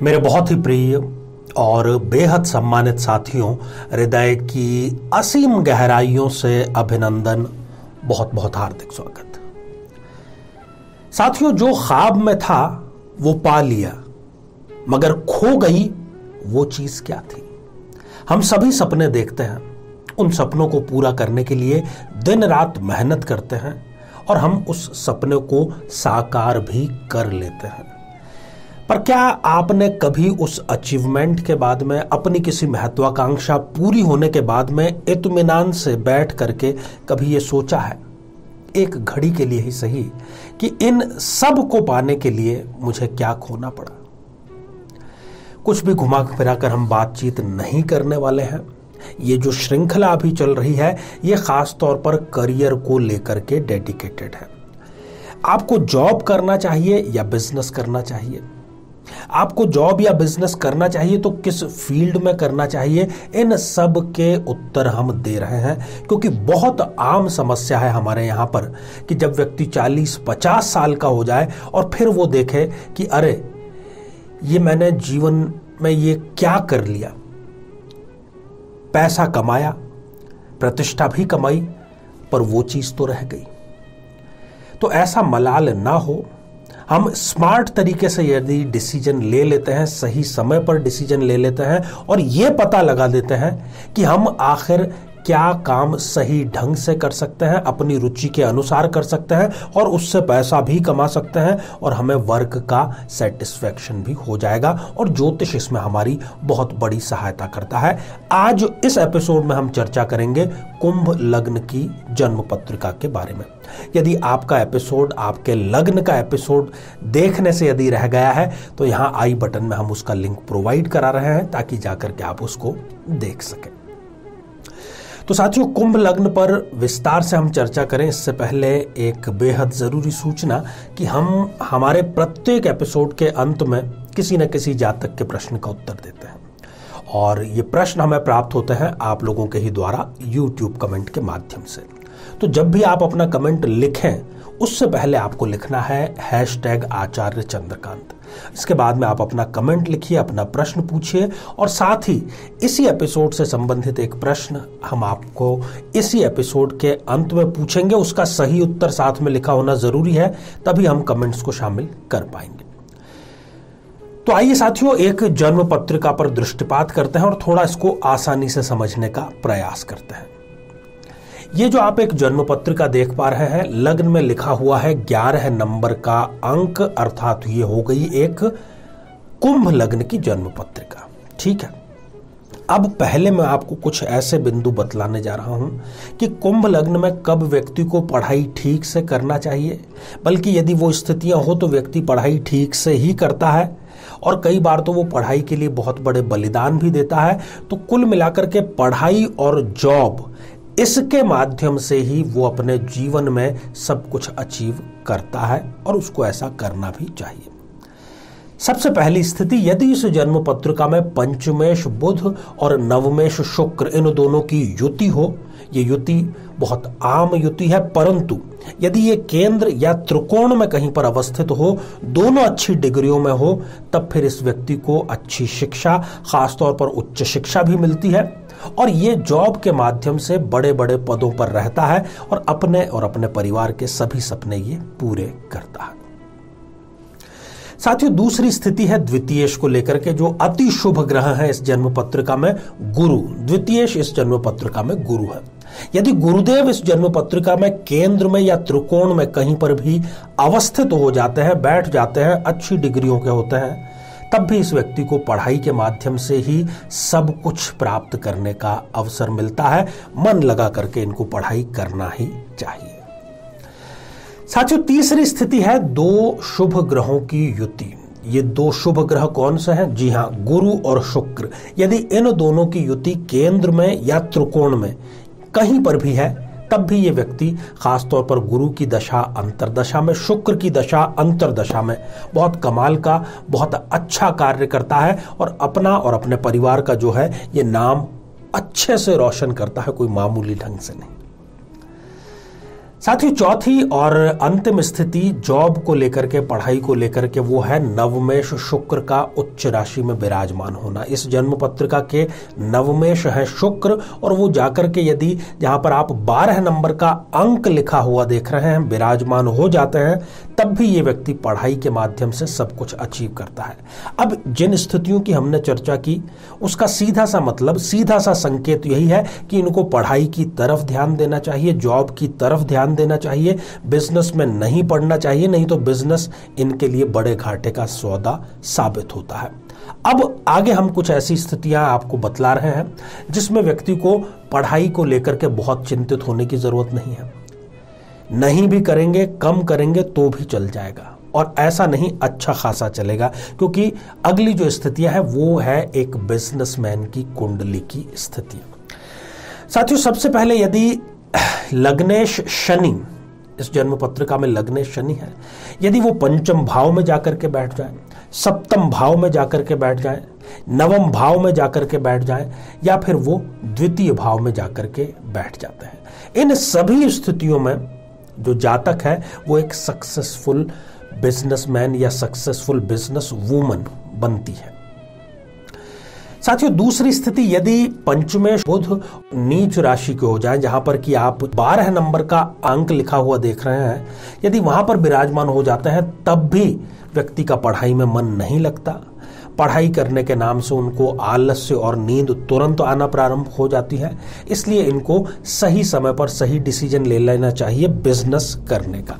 मेरे बहुत ही प्रिय और बेहद सम्मानित साथियों, हृदय की असीम गहराइयों से अभिनंदन, बहुत बहुत हार्दिक स्वागत। साथियों, जो ख्वाब में था वो पा लिया, मगर खो गई वो चीज क्या थी? हम सभी सपने देखते हैं, उन सपनों को पूरा करने के लिए दिन रात मेहनत करते हैं और हम उस सपने को साकार भी कर लेते हैं। पर क्या आपने कभी उस अचीवमेंट के बाद में, अपनी किसी महत्वाकांक्षा पूरी होने के बाद में इत्मीनान से बैठ करके कभी ये सोचा है, एक घड़ी के लिए ही सही, कि इन सब को पाने के लिए मुझे क्या खोना पड़ा? कुछ भी घुमा फिरा कर हम बातचीत नहीं करने वाले हैं। ये जो श्रृंखला अभी चल रही है, ये खास तौर पर करियर को लेकर के डेडिकेटेड है। आपको जॉब करना चाहिए या बिजनेस करना चाहिए? आपको जॉब या बिजनेस करना चाहिए तो किस फील्ड में करना चाहिए? इन सब के उत्तर हम दे रहे हैं, क्योंकि बहुत आम समस्या है हमारे यहां पर कि जब व्यक्ति 40-50 साल का हो जाए और फिर वो देखे कि अरे, ये मैंने जीवन में ये क्या कर लिया। पैसा कमाया, प्रतिष्ठा भी कमाई, पर वो चीज तो रह गई। तो ऐसा मलाल ना हो। हम स्मार्ट तरीके से यदि डिसीजन ले लेते हैं, सही समय पर डिसीजन ले लेते हैं और यह पता लगा देते हैं कि हम आखिर क्या काम सही ढंग से कर सकते हैं, अपनी रुचि के अनुसार कर सकते हैं और उससे पैसा भी कमा सकते हैं और हमें वर्क का सेटिस्फैक्शन भी हो जाएगा, और ज्योतिष इसमें हमारी बहुत बड़ी सहायता करता है। आज इस एपिसोड में हम चर्चा करेंगे कुंभ लग्न की जन्म पत्रिका के बारे में। यदि आपका एपिसोड, आपके लग्न का एपिसोड देखने से यदि रह गया है तो यहां आई बटन में हम उसका लिंक प्रोवाइड करा रहे हैं ताकि जाकर के आप उसको देख सकें। तो साथियों, कुंभ लग्न पर विस्तार से हम चर्चा करें इससे पहले एक बेहद जरूरी सूचना कि हम हमारे प्रत्येक एपिसोड के अंत में किसी न किसी जातक के प्रश्न का उत्तर देते हैं, और ये प्रश्न हमें प्राप्त होते हैं आप लोगों के ही द्वारा यूट्यूब कमेंट के माध्यम से। तो जब भी आप अपना कमेंट लिखें, उससे पहले आपको लिखना है #आचार्य चंद्रकांत। इसके बाद में आप अपना कमेंट लिखिए, अपना प्रश्न पूछिए, और साथ ही इसी एपिसोड से संबंधित एक प्रश्न हम आपको इसी एपिसोड के अंत में पूछेंगे। उसका सही उत्तर साथ में लिखा होना जरूरी है, तभी हम कमेंट्स को शामिल कर पाएंगे। तो आइए साथियों, एक जन्म पत्रिका पर दृष्टिपात करते हैं और थोड़ा इसको आसानी से समझने का प्रयास करते हैं। ये जो आप एक जन्म पत्रिका देख पा रहे हैं, लग्न में लिखा हुआ है 11 नंबर का अंक, अर्थात ये हो गई एक कुंभ लग्न की जन्म पत्रिका। ठीक है, अब पहले मैं आपको कुछ ऐसे बिंदु बतलाने जा रहा हूं कि कुंभ लग्न में कब व्यक्ति को पढ़ाई ठीक से करना चाहिए, बल्कि यदि वो स्थितियां हो तो व्यक्ति पढ़ाई ठीक से ही करता है, और कई बार तो वो पढ़ाई के लिए बहुत बड़े बलिदान भी देता है। तो कुल मिलाकर के पढ़ाई और जॉब, इसके माध्यम से ही वो अपने जीवन में सब कुछ अचीव करता है, और उसको ऐसा करना भी चाहिए। सबसे पहली स्थिति, यदि इस जन्म पत्रिका में पंचमेश बुध और नवमेश शुक्र, इन दोनों की युति हो, ये युति बहुत आम युति है, परंतु यदि ये केंद्र या त्रिकोण में कहीं पर अवस्थित हो, दोनों अच्छी डिग्रियों में हो, तब फिर इस व्यक्ति को अच्छी शिक्षा, खासतौर पर उच्च शिक्षा भी मिलती है, और ये जॉब के माध्यम से बड़े बड़े पदों पर रहता है और अपने परिवार के सभी सपने ये पूरे करता है। साथियों, दूसरी स्थिति है द्वितीयेश को लेकर के, जो अति शुभ ग्रह है इस जन्म पत्रिका में, गुरु। द्वितीयेश इस जन्म पत्रिका में गुरु है। यदि गुरुदेव इस जन्म पत्रिका में केंद्र में या त्रिकोण में कहीं पर भी अवस्थित हो जाते हैं, बैठ जाते हैं, अच्छी डिग्रियों के होते हैं, तब भी इस व्यक्ति को पढ़ाई के माध्यम से ही सब कुछ प्राप्त करने का अवसर मिलता है। मन लगा करके इनको पढ़ाई करना ही चाहिए। साथियों, तीसरी स्थिति है दो शुभ ग्रहों की युति। ये दो शुभ ग्रह कौन से हैं? जी हां, गुरु और शुक्र। यदि इन दोनों की युति केंद्र में या त्रिकोण में कहीं पर भी है, तब भी ये व्यक्ति खासतौर पर गुरु की दशा अंतरदशा में, शुक्र की दशा अंतरदशा में बहुत कमाल का, बहुत अच्छा कार्य करता है, और अपना और अपने परिवार का जो है ये नाम अच्छे से रोशन करता है, कोई मामूली ढंग से नहीं। साथियों, चौथी और अंतिम स्थिति जॉब को लेकर के, पढ़ाई को लेकर के, वो है नवमेश शुक्र का उच्च राशि में विराजमान होना। इस जन्म पत्रिका के नवमेश है शुक्र, और वो जाकर के यदि जहां पर आप 12 नंबर का अंक लिखा हुआ देख रहे हैं विराजमान हो जाते हैं, तब भी ये व्यक्ति पढ़ाई के माध्यम से सब कुछ अचीव करता है। अब जिन स्थितियों की हमने चर्चा की, उसका सीधा सा मतलब, सीधा सा संकेत यही है कि इनको पढ़ाई की तरफ ध्यान देना चाहिए, जॉब की तरफ ध्यान देना चाहिए, बिजनेस में नहीं पढ़ना चाहिए, नहीं तो बिजनेस इनके लिए बड़े घाटे का सौदा साबित होता है। अब आगे हम कुछ ऐसी स्थितियां आपको बतला रहे हैं जिसमें व्यक्ति को पढ़ाई को लेकर के बहुत चिंतित होने की जरूरत नहीं है। नहीं भी करेंगे, कम करेंगे तो भी चल जाएगा, और ऐसा नहीं अच्छा खासा चलेगा, क्योंकि अगली जो स्थितियां है वो है एक बिजनेसमैन की कुंडली की स्थिति। साथियों, सबसे पहले यदि लग्नेश शनि, इस जन्म पत्रिका में लग्नेश शनि है, यदि वो पंचम भाव में जाकर के बैठ जाए, सप्तम भाव में जाकर के बैठ जाए, नवम भाव में जाकर के बैठ जाए, या फिर वो द्वितीय भाव में जाकर के बैठ जाते हैं, इन सभी स्थितियों में जो जातक है वो एक सक्सेसफुल बिजनेसमैन या सक्सेसफुल बिजनेस वूमन बनती है। साथियों, दूसरी स्थिति यदि पंचमेश बुध नीच राशि के हो जाए, जहां पर कि आप 12 नंबर का अंक लिखा हुआ देख रहे हैं, यदि वहां पर विराजमान हो जाते हैं, तब भी व्यक्ति का पढ़ाई में मन नहीं लगता। पढ़ाई करने के नाम से उनको आलस्य और नींद तुरंत आना प्रारंभ हो जाती है। इसलिए इनको सही समय पर सही डिसीजन ले लेना चाहिए बिजनेस करने का।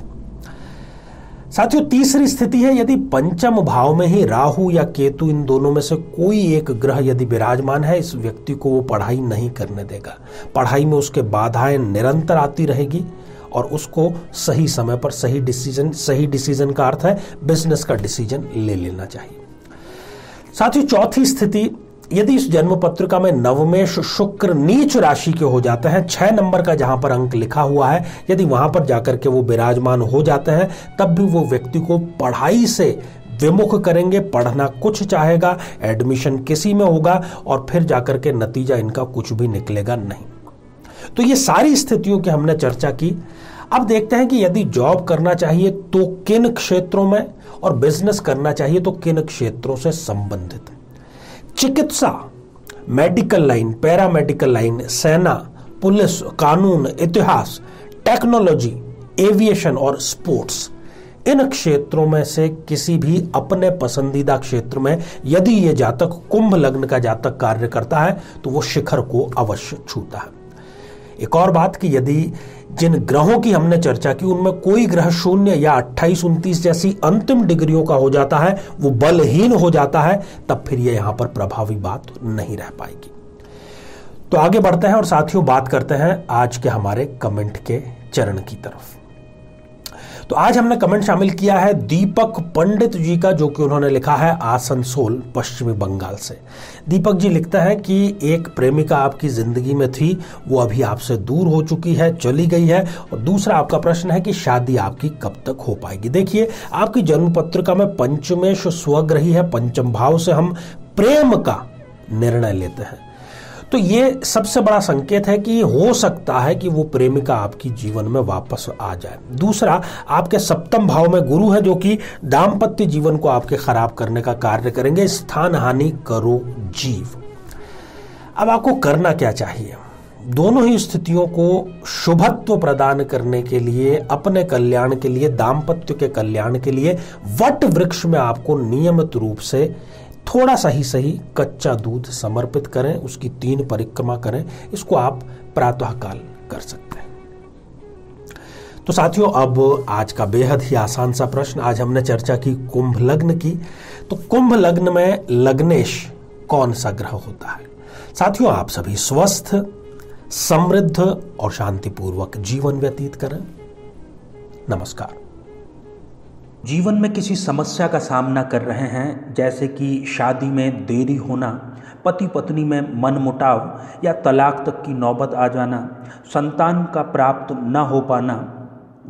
साथियों, तीसरी स्थिति है यदि पंचम भाव में ही राहु या केतु, इन दोनों में से कोई एक ग्रह यदि विराजमान है, इस व्यक्ति को वो पढ़ाई नहीं करने देगा। पढ़ाई में उसके बाधाएं निरंतर आती रहेगी, और उसको सही समय पर सही डिसीजन का अर्थ है बिजनेस का डिसीजन ले लेना चाहिए। साथियों, चौथी स्थिति यदि इस जन्म पत्रिका में नवमेश शुक्र नीच राशि के हो जाते हैं, 6 नंबर का जहां पर अंक लिखा हुआ है, यदि वहां पर जाकर के वो विराजमान हो जाते हैं, तब भी वो व्यक्ति को पढ़ाई से विमुख करेंगे, पढ़ना कुछ चाहेगा, एडमिशन किसी में होगा, और फिर जाकर के नतीजा इनका कुछ भी निकलेगा नहीं। तो ये सारी स्थितियों की हमने चर्चा की। अब देखते हैं कि यदि जॉब करना चाहिए तो किन क्षेत्रों में, और बिजनेस करना चाहिए तो किन क्षेत्रों से संबंधित। चिकित्सा, मेडिकल लाइन, पैरामेडिकल लाइन, सेना, पुलिस, कानून, इतिहास, टेक्नोलॉजी, एविएशन और स्पोर्ट्स, इन क्षेत्रों में से किसी भी अपने पसंदीदा क्षेत्र में यदि ये जातक, कुंभ लग्न का जातक कार्य करता है, तो वो शिखर को अवश्य छूता है। एक और बात कि यदि जिन ग्रहों की हमने चर्चा की उनमें कोई ग्रह 0 या 28, 29 जैसी अंतिम डिग्रियों का हो जाता है, वो बलहीन हो जाता है, तब फिर ये यहां पर प्रभावी बात नहीं रह पाएगी। तो आगे बढ़ते हैं और साथियों बात करते हैं आज के हमारे कमेंट के चरण की तरफ। तो आज हमने कमेंट शामिल किया है दीपक पंडित जी का, जो कि उन्होंने लिखा है आसनसोल, पश्चिमी बंगाल से। दीपक जी लिखता है कि एक प्रेमिका आपकी जिंदगी में थी, वो अभी आपसे दूर हो चुकी है, चली गई है। और दूसरा आपका प्रश्न है कि शादी आपकी कब तक हो पाएगी। देखिए, आपकी जन्म पत्रिका में पंचमेश स्वग्रही है, पंचम भाव से हम प्रेम का निर्णय लेते हैं, तो ये सबसे बड़ा संकेत है कि हो सकता है कि वो प्रेमिका आपकी जीवन में वापस आ जाए। दूसरा, आपके सप्तम भाव में गुरु है, जो कि दाम्पत्य जीवन को आपके खराब करने का कार्य करेंगे। स्थान हानि करो जीव। अब आपको करना क्या चाहिए? दोनों ही स्थितियों को शुभत्व प्रदान करने के लिए, अपने कल्याण के लिए, दाम्पत्य के कल्याण के लिए वट वृक्ष में आपको नियमित रूप से थोड़ा सा ही सही कच्चा दूध समर्पित करें, उसकी 3 परिक्रमा करें। इसको आप प्रातःकाल कर सकते हैं। तो साथियों, अब आज का बेहद ही आसान सा प्रश्न। आज हमने चर्चा की कुंभ लग्न की, तो कुंभ लग्न में लग्नेश कौन सा ग्रह होता है? साथियों, आप सभी स्वस्थ, समृद्ध और शांतिपूर्वक जीवन व्यतीत करें। नमस्कार। जीवन में किसी समस्या का सामना कर रहे हैं, जैसे कि शादी में देरी होना, पति पत्नी में मनमुटाव या तलाक तक की नौबत आ जाना, संतान का प्राप्त न हो पाना,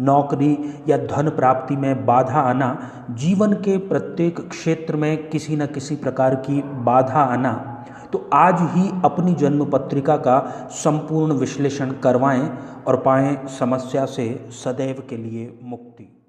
नौकरी या धन प्राप्ति में बाधा आना, जीवन के प्रत्येक क्षेत्र में किसी न किसी प्रकार की बाधा आना, तो आज ही अपनी जन्म पत्रिका का संपूर्ण विश्लेषण करवाएं और पाएं समस्या से सदैव के लिए मुक्ति।